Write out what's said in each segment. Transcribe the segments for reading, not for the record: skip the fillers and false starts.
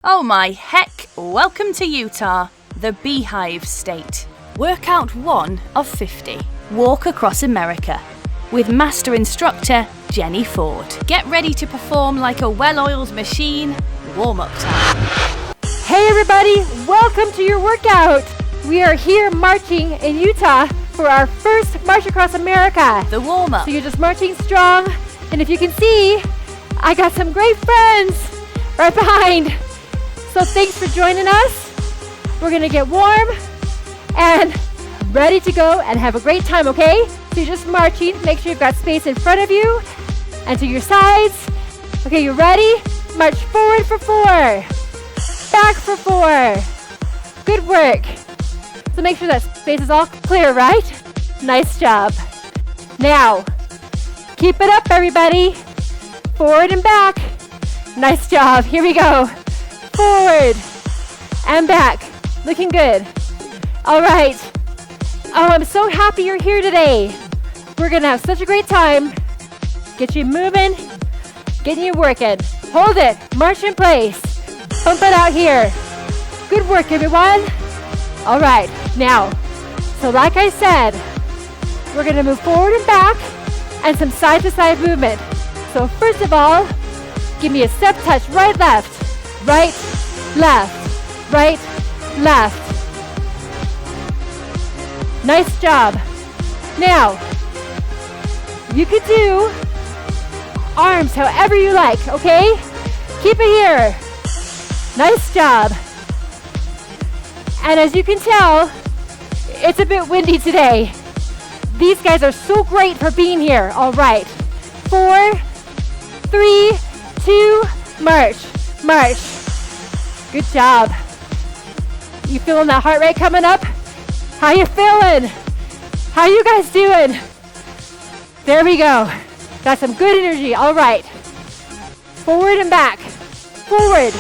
Oh my heck, welcome to Utah, the Beehive State. Workout 1 of 50. Walk across America with Master Instructor Jenny Ford. Get ready to perform like a well-oiled machine. Warm-up time. Hey everybody, welcome to your workout. We are here marching in Utah for our first March Across America. The warm-up. So you're just marching strong, and if you can see, I got some great friends right behind. So thanks for joining us. We're gonna get warm and ready to go and have a great time, okay? So you're just marching. Make sure you've got space in front of you and to your sides. Okay, you ready? March forward for 4. Back for 4. Good work. So make sure that space is all clear, right? Nice job. Now, keep it up, everybody. Forward and back. Nice job. Here we go. Forward and back. Looking good. All right. Oh, I'm so happy you're here today. We're going to have such a great time. Get you moving, getting you working. Hold it. March in place. Pump it out here. Good work, everyone. All right. Now, so like I said, we're going to move forward and back and some side-to-side movement. So first of all, give me a step touch. Right, left. Right, left, right, left. Nice job. Now, you could do arms however you like, okay? Keep it here. Nice job. And as you can tell, it's a bit windy today. These guys are so great for being here. All right. 4, 3, 2, march. March. Good job. You feeling that heart rate coming up? How you feeling? How you guys doing? There we go. Got some good energy. All right. Forward and back. Forward.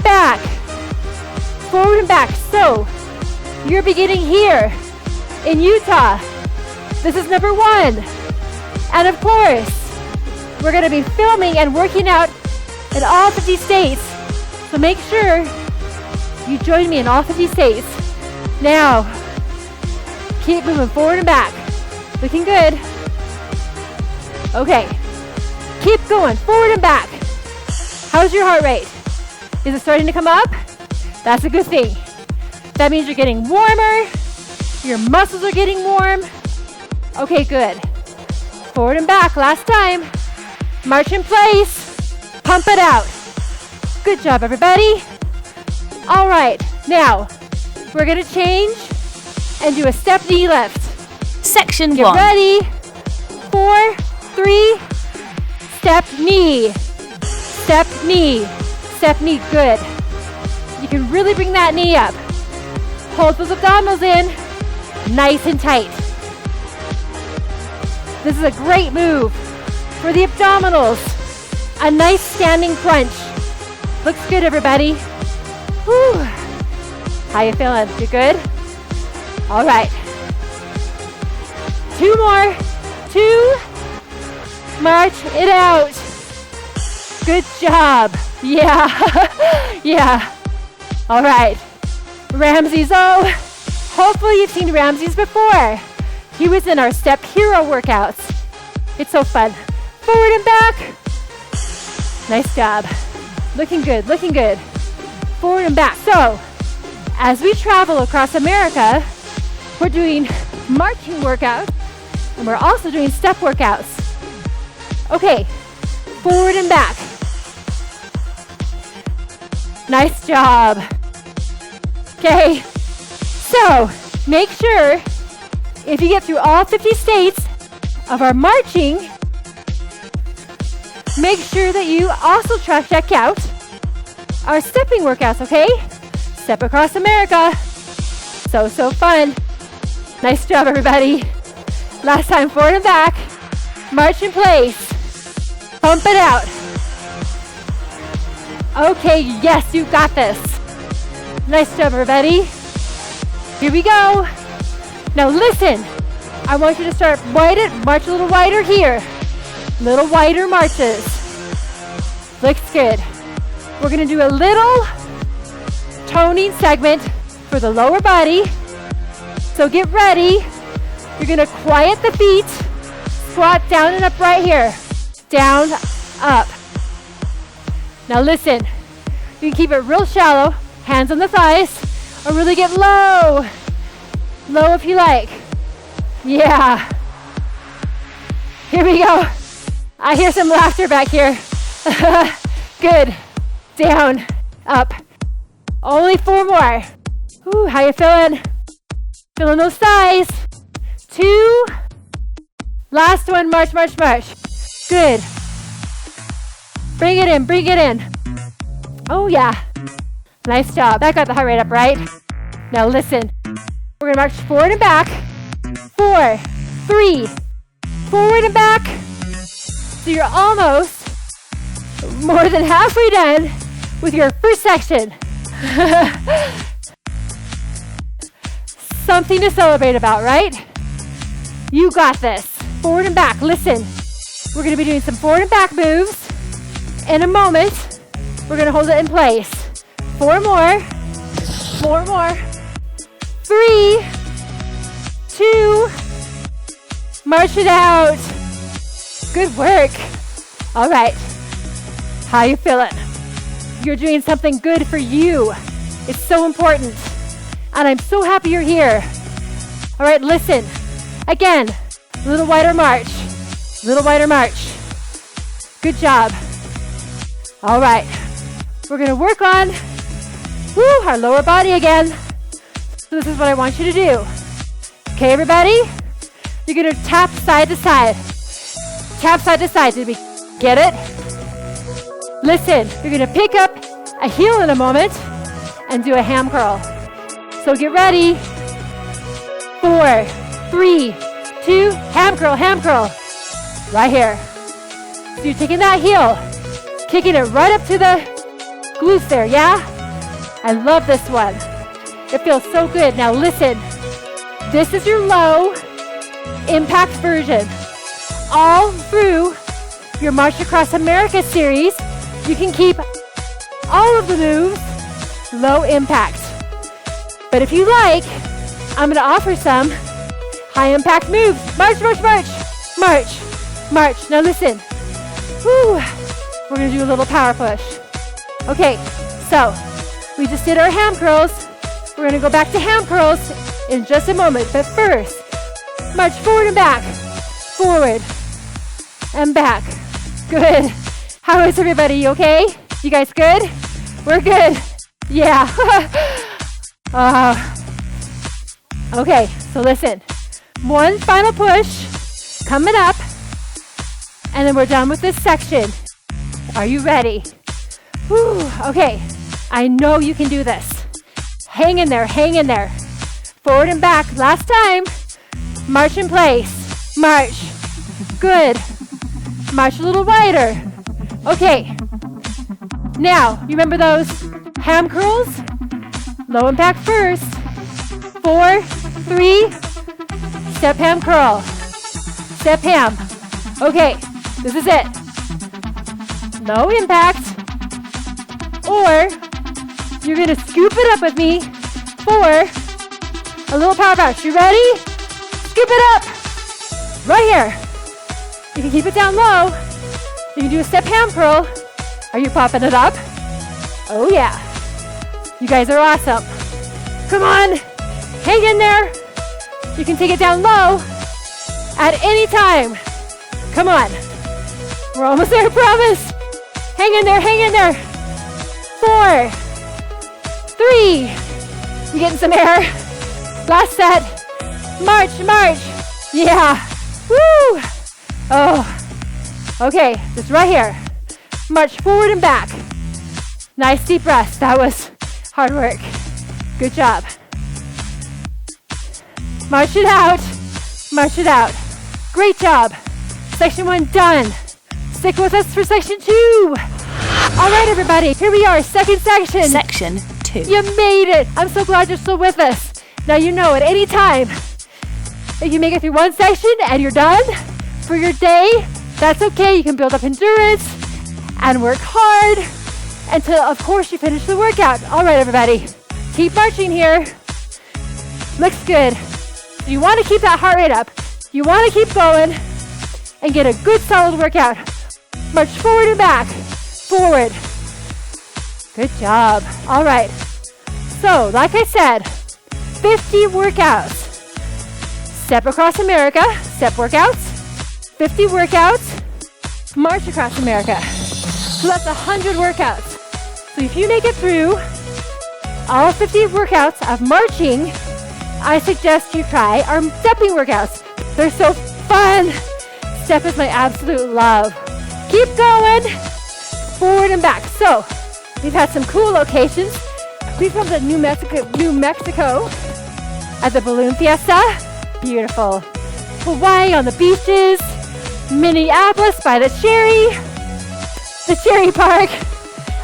Back. Forward and back. So, you're beginning here in Utah. This is number 1. And of course, we're going to be filming and working out in all 50 states. So make sure you join me in all 50 states. Now, keep moving forward and back. Looking good. Okay. Keep going forward and back. How's your heart rate? Is it starting to come up? That's a good thing. That means you're getting warmer. Your muscles are getting warm. Okay, good. Forward and back. Last time. March in place. Pump it out. Good job, everybody. All right, now we're gonna change and do a step knee lift. Section 1. Get ready. 4, 3, step knee. Step knee. Step knee, good. You can really bring that knee up. Hold those abdominals in, nice and tight. This is a great move for the abdominals. A nice standing crunch. Looks good, everybody. Whew. How you feeling? You good? All right. 2 more. 2. March it out. Good job. Yeah. Yeah. All right. Ramsey's O. Hopefully you've seen Ramsey's before. He was in our Step Hero workouts. It's so fun. Forward and back. Nice job. Looking good, looking good. Forward and back. So, as we travel across America, we're doing marching workouts, and we're also doing step workouts. Okay, forward and back. Nice job. Okay, so make sure if you get through all 50 states of our marching, make sure that you also check out our stepping workouts, okay? Step across America. So fun. Nice job, everybody. Last time, forward and back. March in place. Pump it out. Okay, yes, you got this. Nice job, everybody. Here we go. Now listen, I want you to start wider, march a little wider here. Little wider marches. Looks good. we're gonna do a little toning segment for the lower body. So get ready. You're gonna quiet the feet, squat down and up right here. Down, up. Now listen, you can keep it real shallow, hands on the thighs, or really get low. Low if you like. Yeah. Here we go. I hear some laughter back here. Good. Down, up. Only 4 more. Ooh, how you feeling? Feeling those thighs. 2. Last one, march, march, march. Good. Bring it in, bring it in. Oh yeah. Nice job. That got the heart rate up, right? Now listen. We're gonna march forward and back. 4, 3, forward and back. So you're almost more than halfway done with your first section. Something to celebrate about, right? You got this. Forward and back. Listen, we're gonna be doing some forward and back moves. In a moment, we're gonna hold it in place. 4 more. 4 more. 3, 2, march it out. Good work. All right. How you feeling? You're doing something good for you. It's so important. And I'm so happy you're here. All right, listen. Again, a little wider march. Little wider march. Good job. All right. We're going to work on our lower body again. So this is what I want you to do. Okay, everybody? You're going to tap side to side. Tap side to side. Did we get it? Listen, you're going to pick up a heel in a moment and do a ham curl. So get ready. 4, 3, 2, ham curl, ham curl. Right here. So you're taking that heel, kicking it right up to the glutes there, yeah? I love this one. It feels so good. Now listen, this is your low impact version. All through your March Across America series, you can keep all of the moves low impact. But if you like, I'm gonna offer some high impact moves. March, march, march, march, march. Now listen, we're gonna do a little power push. Okay, so we just did our ham curls. We're gonna go back to ham curls in just a moment. But first, march forward and back, forward and back. Good. How is everybody? You okay? You guys good? We're good. Yeah. Okay, so listen. One final push coming up, and then we're done with this section. Are you ready? Okay, I know you can do this. Hang in there, hang in there. Forward and back. Last time. March in place. March. Good. March a little wider. Okay. Now, you remember those ham curls? Low impact first. 4, 3, step ham curl. Step ham. Okay, this is it. Low impact. Or you're gonna scoop it up with me for a little power push. You ready? Scoop it up. Right here. You can keep it down low. You can do a step ham curl. Are you popping it up? Oh yeah. You guys are awesome. Come on. Hang in there. You can take it down low at any time. Come on. We're almost there, I promise. Hang in there, hang in there. 4, 3. You getting some air? Last set. March, march. Yeah. Woo. Oh. Okay, just right here. March forward and back. Nice deep breaths. That was hard work. Good job. March it out. March it out. Great job. Section 1 done. Stick with us for section 2. All right, everybody. Here we are. Second section. Section 2. You made it. I'm so glad you're still with us. Now you know at any time, if you make it through one section and you're done for your day, that's okay. You can build up endurance and work hard until, of course, you finish the workout. All right, everybody, keep marching here. Looks good. You want to keep that heart rate up. You want to keep going and get a good solid workout. March forward and back. Forward. Good job. All right. So, like I said, 50 workouts. Step across America, step workouts. 50 workouts, march across America. So that's 100 workouts. So if you make it through all 50 workouts of marching, I suggest you try our stepping workouts. They're so fun. Step is my absolute love. Keep going, forward and back. So we've had some cool locations. We've come to New Mexico at the Balloon Fiesta. Beautiful. Hawaii on the beaches. Minneapolis by the Cherry Park.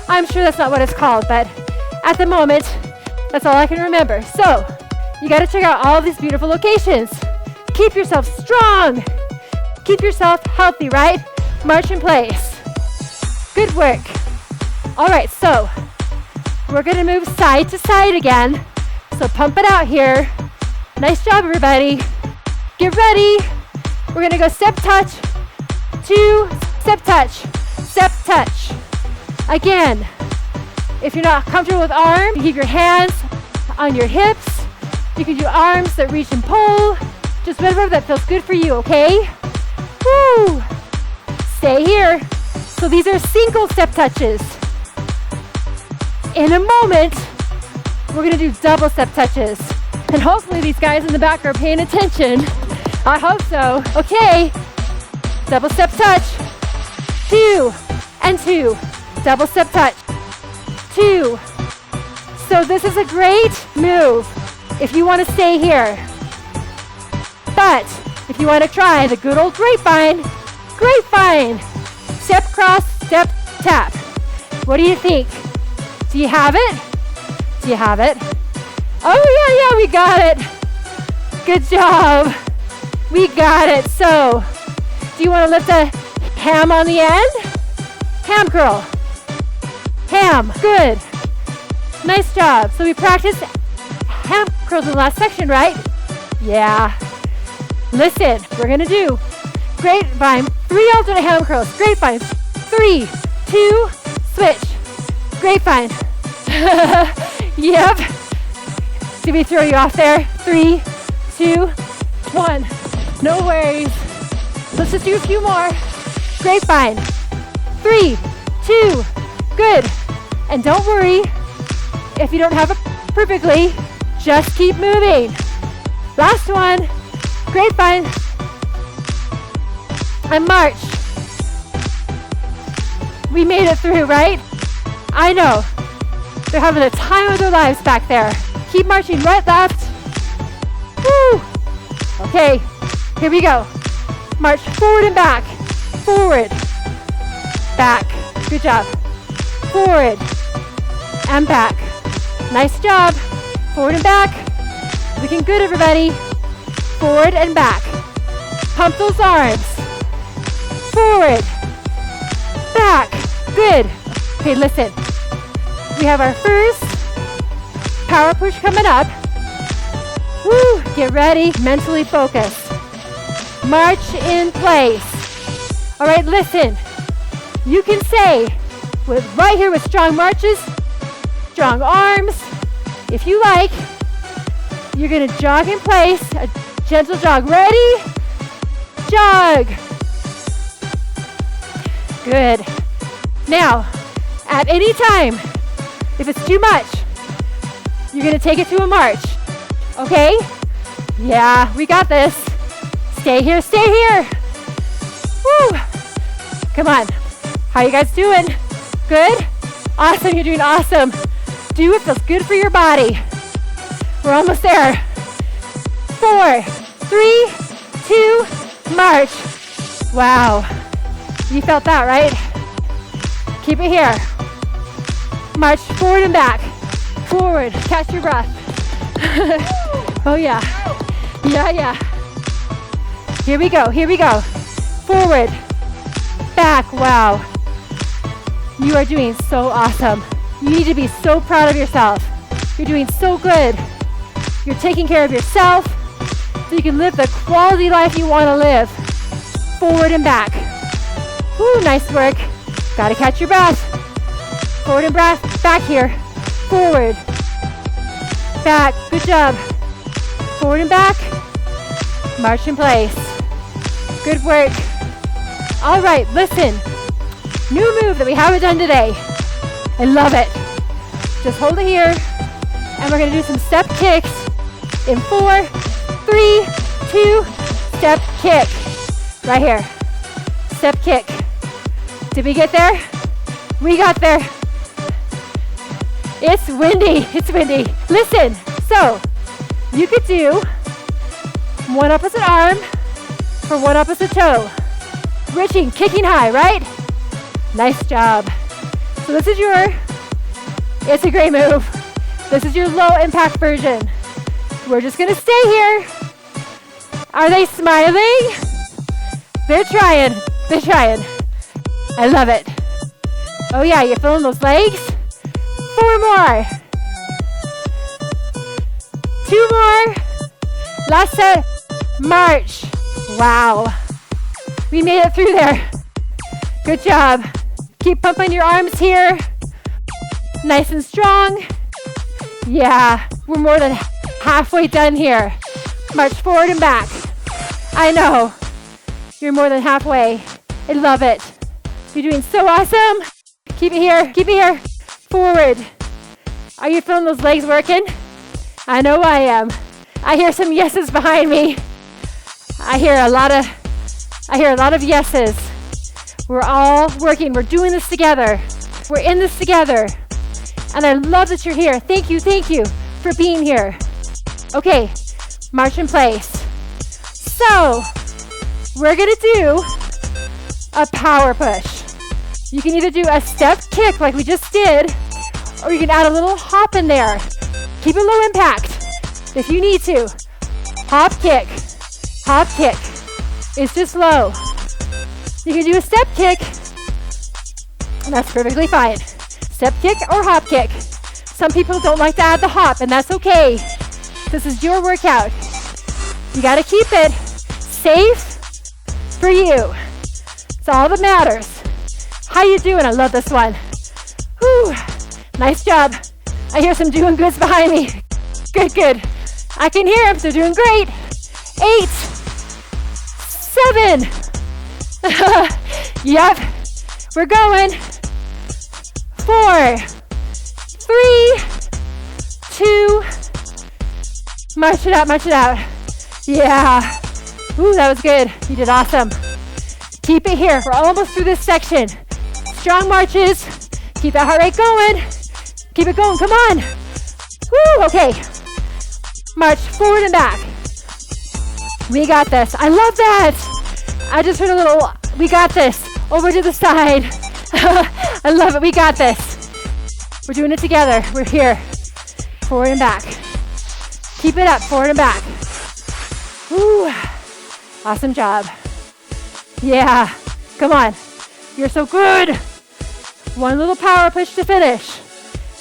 I'm sure that's not what it's called, but at the moment, that's all I can remember. So, you gotta check out all these beautiful locations. Keep yourself strong. Keep yourself healthy, right? March in place. Good work. All right, so we're gonna move side to side again. So pump it out here. Nice job, everybody. Get ready. We're gonna go step touch, 2, step touch, step touch. Again, if you're not comfortable with arms, you keep your hands on your hips. You can do arms that reach and pull. Just whatever that feels good for you, okay? Woo! Stay here. So these are single step touches. In a moment, we're gonna do double step touches. And hopefully these guys in the back are paying attention. I hope so. Okay. Double step touch. 2 and 2. Double step touch. 2. So this is a great move if you want to stay here. But if you want to try the good old grapevine, step cross, step tap. What do you think? Do you have it? Do you have it? Oh yeah, we got it. Good job. We got it. So, do you want to lift a ham on the end? Ham curl. Ham. Good. Nice job. So we practiced ham curls in the last section, right? Yeah. Listen, we're going to do grapevine, 3 alternate ham curls. Grapevine. 3, 2, switch. Grapevine. Yep. Did we throw you off there? 3, 2, 1. No worries. Let's just do a few more. Grapevine. 3, 2. Good. And don't worry if you don't have it perfectly. Just keep moving. Last one. Grapevine. And march. We made it through, right? I know. They're having the time of their lives back there. Keep marching right, left. Woo! Okay, here we go. March forward and back. Forward. Back. Good job. Forward. And back. Nice job. Forward and back. Looking good, everybody. Forward and back. Pump those arms. Forward. Back. Good. Okay, listen. We have our first power push coming up. Woo! Get ready. Mentally focus. March in place. All right, listen. You can say, right here with strong marches, strong arms, if you like, you're going to jog in place. A gentle jog. Ready? Jog. Good. Now, at any time, if it's too much, you're going to take it to a march. Okay? Yeah, we got this. Stay here, stay here. Woo! Come on. How you guys doing? Good? Awesome, you're doing awesome. Do what feels good for your body. We're almost there. 4, 3, 2, march. Wow. You felt that, right? Keep it here. March forward and back. Forward. Catch your breath. Oh, yeah. Yeah. Here we go. Forward. Back. Wow. You are doing so awesome. You need to be so proud of yourself. You're doing so good. You're taking care of yourself so you can live the quality life you want to live. Forward and back. Woo, nice work. Gotta catch your breath. Forward and back here. Forward. Back. Good job. Forward and back. March in place. Good work. All right, listen. New move that we haven't done today. I love it. Just hold it here. And we're gonna do some step kicks in 4, 3, 2, step kick. Right here. Step kick. Did we get there? We got there. It's windy. It's windy. Listen. So, you could do one opposite arm for one opposite toe. Reaching, kicking high, right? Nice job. So this is it's a great move. This is your low impact version. We're just gonna stay here. Are they smiling? They're trying. They're trying. I love it. Oh yeah, you're feeling those legs? 4 more. 2 more. Last set. March. Wow. We made it through there. Good job. Keep pumping your arms here. Nice and strong. Yeah, we're more than halfway done here. March forward and back. I know. You're more than halfway. I love it. You're doing so awesome. Keep it here. Keep it here. Forward. Are you feeling those legs working? I know I am. I hear some yeses behind me. I hear a lot of yeses. We're all working. We're doing this together. We're in this together. And I love that you're here. Thank you for being here. Okay, march in place. So, we're gonna do a power push. You can either do a step kick like we just did, or you can add a little hop in there. Keep it low impact if you need to. Hop kick. Hop kick. It's just low. You can do a step kick, and that's perfectly fine. Step kick or hop kick. Some people don't like to add the hop, and that's okay. This is your workout. You gotta keep it safe for you. It's all that matters. How you doing? I love this one. Whew. Nice job. I hear some doing goods behind me. Good, good. I can hear them. They're doing great. 8, 7. Yep. We're going. 4, 3, 2. March it out, march it out. Yeah. Ooh, that was good. You did awesome. Keep it here. We're almost through this section. Strong marches. Keep that heart rate going. Keep it going. Come on. Woo, okay. March forward and back. We got this. I love that. I just heard a little, we got this. Over to the side. I love it. We got this. We're doing it together. We're here. Forward and back. Keep it up. Forward and back. Woo. Awesome job. Yeah. Come on. You're so good. One little power push to finish.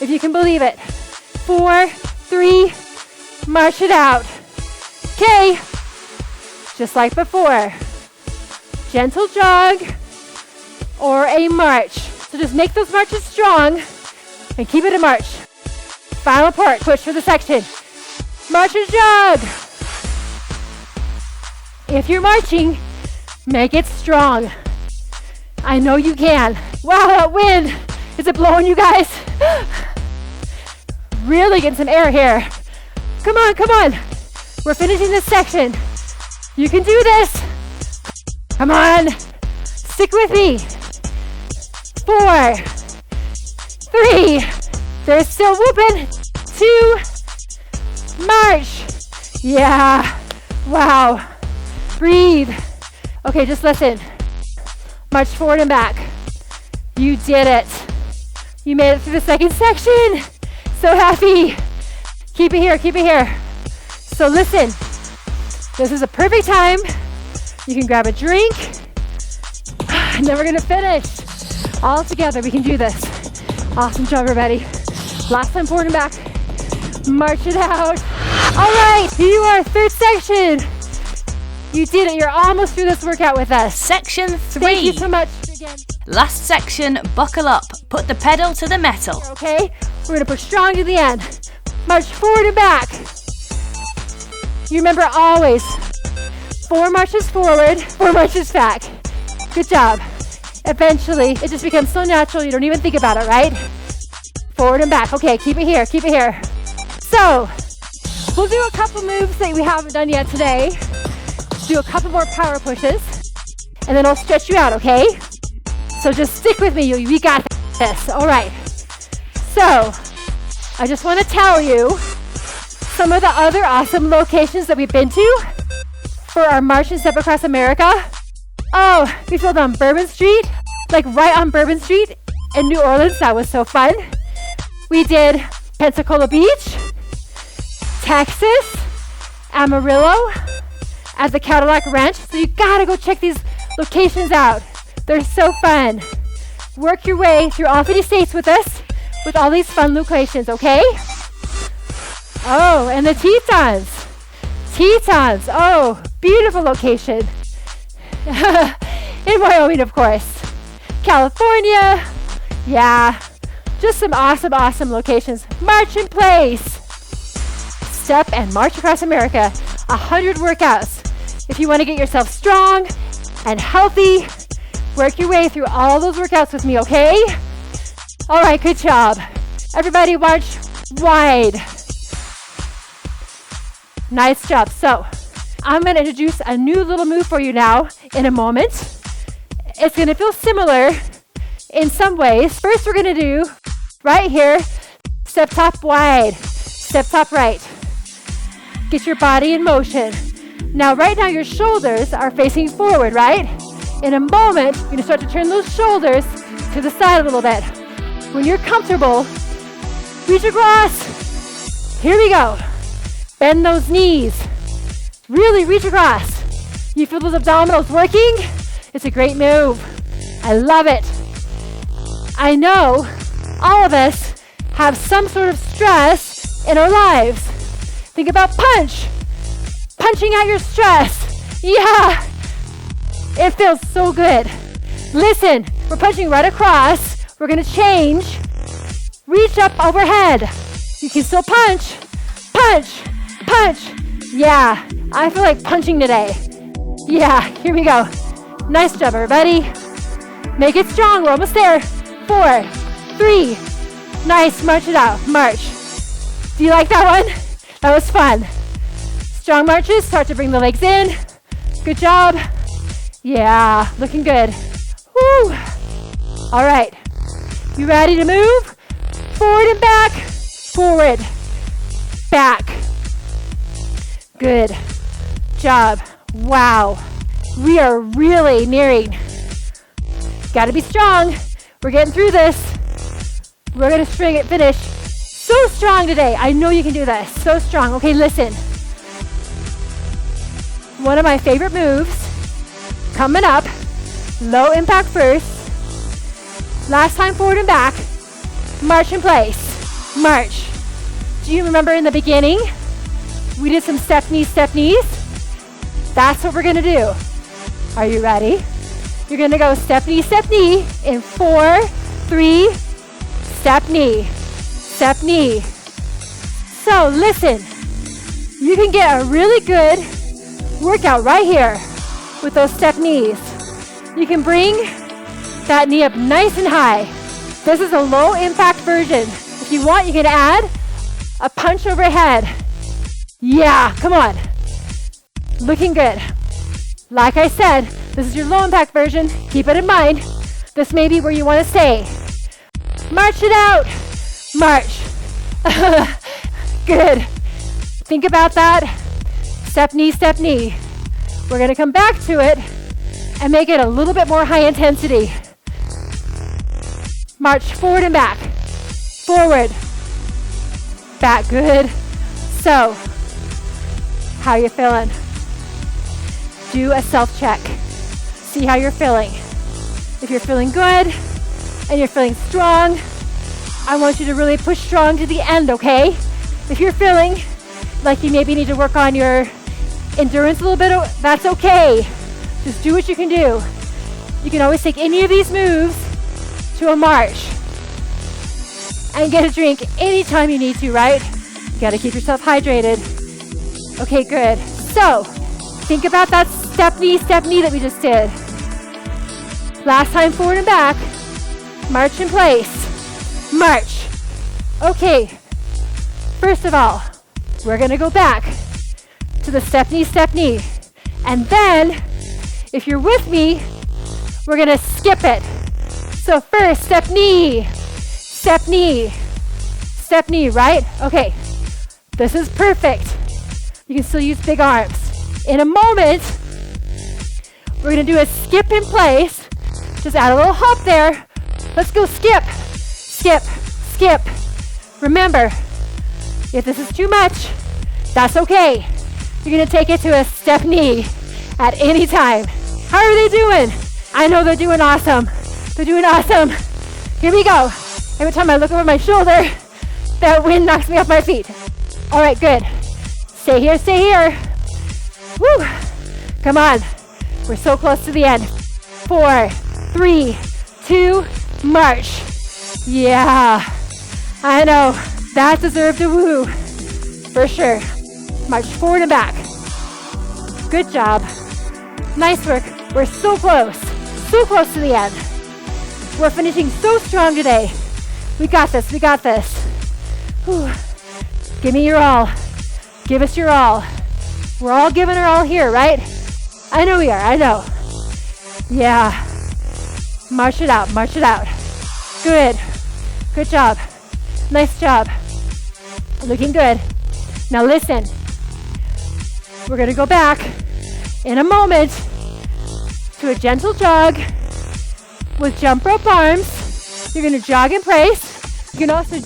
If you can believe it. 4, 3, march it out. Okay. Just like before. Gentle jog or a march. So just make those marches strong and keep it a march. Final part, push for the section. March and jog. If you're marching, make it strong. I know you can. Wow, that wind. Is it blowing you guys? Really getting some air here. Come on, come on. We're finishing this section. You can do this. Come on. Stick with me. 4, 3. They're still whooping. 2. March. Yeah. Wow. Breathe. Okay, just listen. March forward and back. You did it. You made it through the second section. So happy. Keep it here, keep it here. So listen, this is a perfect time. You can grab a drink, and then we're gonna finish All together, we can do this. Awesome job, everybody. Last time forward and back. March it out. All right, here you are, third section. You did it. You're almost through this workout with us. Section 3. Thank you so much again. Last section, buckle up. Put the pedal to the metal. Okay, we're gonna push strong to the end. March forward and back. You remember always, 4 marches forward, 4 marches back. Good job. Eventually, it just becomes so natural you don't even think about it, right? Forward and back. Okay, keep it here, keep it here. So, we'll do a couple moves that we haven't done yet today. Do a couple more power pushes, and then I'll stretch you out, okay? So just stick with me, we got this. All right. So, I just want to tell you some of the other awesome locations that we've been to for our March and Step Across America. Oh, we filmed on Bourbon Street, like right on Bourbon Street in New Orleans. That was so fun. We did Pensacola Beach, Texas, Amarillo, at the Cadillac Ranch. So you gotta go check these locations out. They're so fun. Work your way through all 50 states with us with all these fun locations, okay? Oh, and the Tetons. Tetons, oh, beautiful location. In Wyoming, of course. California, yeah. Just some awesome, awesome locations. March in place. Step and march across America. 100 workouts. If you want to get yourself strong and healthy, work your way through all those workouts with me, okay? All right, good job. Everybody march wide. Nice job. So, I'm going to introduce a new little move for you now in a moment. It's going to feel similar in some ways. First, we're going to do right here, step top wide, step top right. Get your body in motion. Now, right now, your shoulders are facing forward, right? In a moment, you're going to start to turn those shoulders to the side a little bit. When you're comfortable, reach across. Here we go. Bend those knees. Really reach across. You feel those abdominals working? It's a great move. I love it. I know all of us have some sort of stress in our lives. Think about punching out your stress. Yeah, it feels so good. Listen, we're punching right across. We're gonna change. Reach up overhead. You can still punch. Yeah, I feel like punching today. Yeah, here we go. Nice job, everybody. Make it strong, we're almost there. 4, 3, nice, march it out, march. Do you like that one? That was fun. Strong marches, start to bring the legs in. Good job. Yeah, looking good. Woo. All right, you ready to move? Forward and back, forward, back. Good job. Wow, we are really nearing. Gotta be strong. We're getting through this. We're gonna finish so strong today. I know you can do this. So strong. Okay, listen. One of my favorite moves coming up. Low impact first. Last time forward and back. March in place. March. Do you remember in the beginning? We did some step knees. That's what we're gonna do. Are you ready? You're gonna go step knee in 4, 3, step knee. So listen, you can get a really good workout right here with those step knees. You can bring that knee up nice and high. This is a low impact version. If you want, you can add a punch overhead. Yeah, come on. Looking good. Like I said, this is your low impact version. Keep it in mind. This may be where you want to stay. March it out. March. Good. Think about that. Step knee. We're going to come back to it and make it a little bit more high intensity. March forward and back. Forward. Back. Good. So, how you feeling? Do a self-check. See how you're feeling. If you're feeling good, and you're feeling strong, I want you to really push strong to the end, okay? If you're feeling like you maybe need to work on your endurance a little bit, that's okay. Just do what you can do. You can always take any of these moves to a march and get a drink anytime you need to, right? You gotta keep yourself hydrated. Okay, good. So, think about that step knee that we just did. Last time, forward and back. March in place. March. Okay. First of all, we're gonna go back to the step knee. And then, if you're with me, we're gonna skip it. So first, step knee, right? Okay. This is perfect. You can still use big arms. In a moment, we're gonna do a skip in place. Just add a little hop there. Let's go skip. Remember, if this is too much, that's okay. You're gonna take it to a step knee at any time. How are they doing? I know they're doing awesome. Here we go. Every time I look over my shoulder, that wind knocks me off my feet. All right, good. Stay here. Woo! Come on. We're so close to the end. 4, 3, 2, march. Yeah, I know. That deserved a woo. For sure. March forward and back. Good job. Nice work. We're so close to the end. We're finishing so strong today. We got this. Whew. Give me your all. Give us your all. We're all giving our all here, right? I know we are, I know. Yeah. March it out. Good job. Nice job. Looking good. Now listen. We're gonna go back in a moment to a gentle jog with jump rope arms. You're gonna jog in place. You can also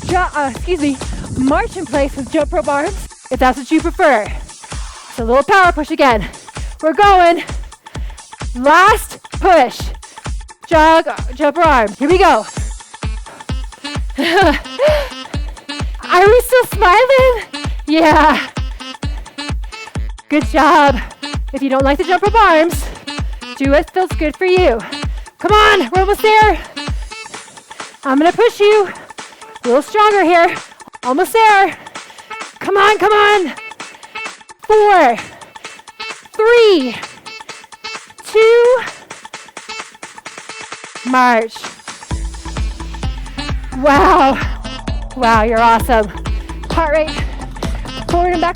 march in place with jump rope arms if that's what you prefer. It's a little power push again. We're going. Last push. Jog, jump arm. Here we go. Are we still smiling? Yeah. Good job. If you don't like the jump rope arms, do what feels good for you. Come on, we're almost there. I'm gonna push you. A little stronger here. Almost there. Come on. 4, 3, 2, march. Wow, you're awesome. Heart rate. Forward and back.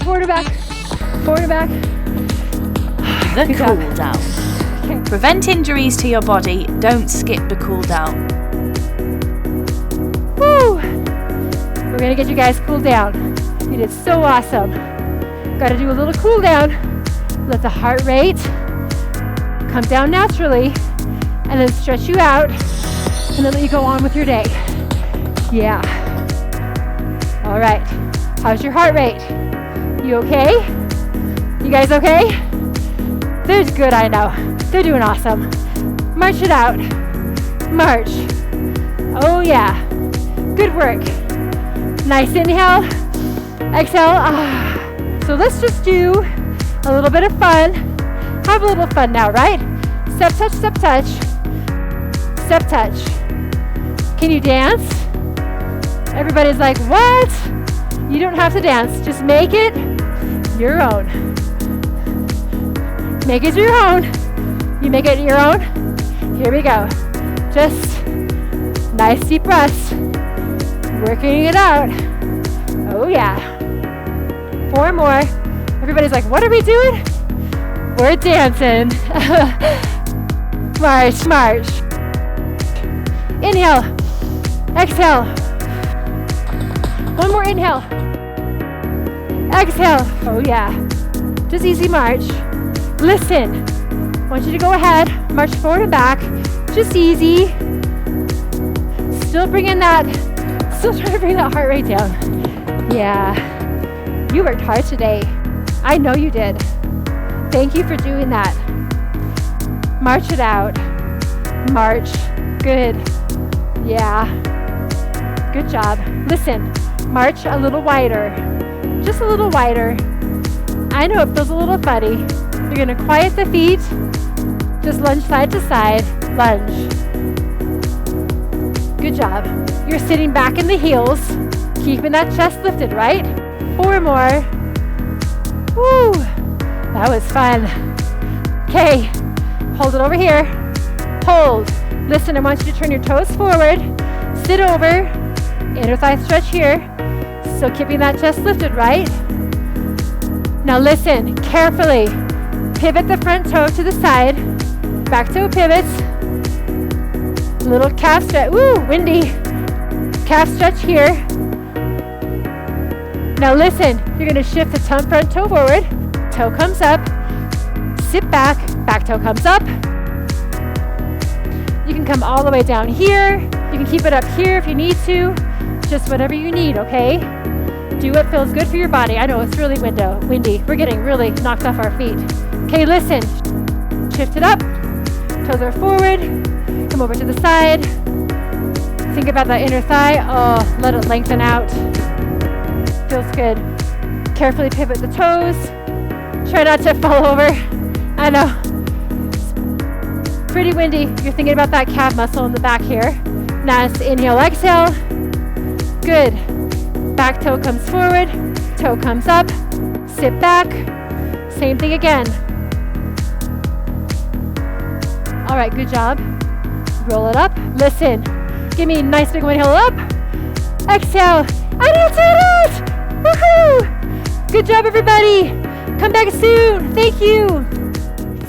The Cooldown. Okay. Prevent injuries to your body. Don't skip the Cooldown. Woo! We're gonna get you guys cooled down. You did so awesome. Gotta do a little cool down. Let the heart rate come down naturally, and then stretch you out, and then let you go on with your day. Yeah. All right. How's your heart rate? You okay? You guys okay? They're good, I know. They're doing awesome. March it out. March. Oh yeah. Good work. Nice inhale. Exhale. So let's just do a little bit of fun. Have a little fun now, right? Step, touch, step, touch. Step, touch. Can you dance? Everybody's like, what? You don't have to dance. Just make it your own. Make it your own. You make it your own. Here we go. Just nice deep breaths. Working it out. Oh yeah. 4 more. Everybody's like, what are we doing? We're dancing. March. Inhale. Exhale. One more inhale. Exhale. Oh yeah. Just easy march. Listen. I want you to go ahead. March forward and back. Just easy. Still trying to bring that heart rate down. Yeah. You worked hard today. I know you did. Thank you for doing that. March it out. March. Good. Yeah. Good job. Listen, march a little wider. Just a little wider. I know it feels a little funny. You're going to quiet the feet. Just lunge side to side. Lunge. Good job. You're sitting back in the heels, keeping that chest lifted, right? 4 more. Woo! That was fun. Okay, hold it over here. Hold. Listen, I want you to turn your toes forward. Sit over. Inner thigh stretch here. So keeping that chest lifted, right? Now listen, carefully. Pivot the front toe to the side. Back toe pivots. Little calf stretch. Woo, windy. Calf stretch here. Now listen, you're going to shift the front toe forward. Toe comes up. Sit back. Back toe comes up. You can come all the way down here. You can keep it up here if you need to. Just whatever you need, okay? Do what feels good for your body. I know it's really windy. We're getting really knocked off our feet. Okay, listen. Shift it up. Toes are forward. Come over to the side. Think about that inner thigh. Oh, let it lengthen out. Feels good. Carefully pivot the toes. Try not to fall over. I know. It's pretty windy. You're thinking about that calf muscle in the back here. Nice. Inhale, exhale. Good. Back toe comes forward. Toe comes up. Sit back. Same thing again. All right, good job. Roll it up. Listen. Give me a nice big inhale up. Exhale. I did it! Woohoo! Good job, everybody. Come back soon. Thank you.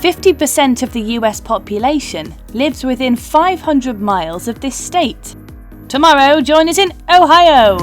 50% of the US population lives within 500 miles of this state. Tomorrow, join us in Ohio.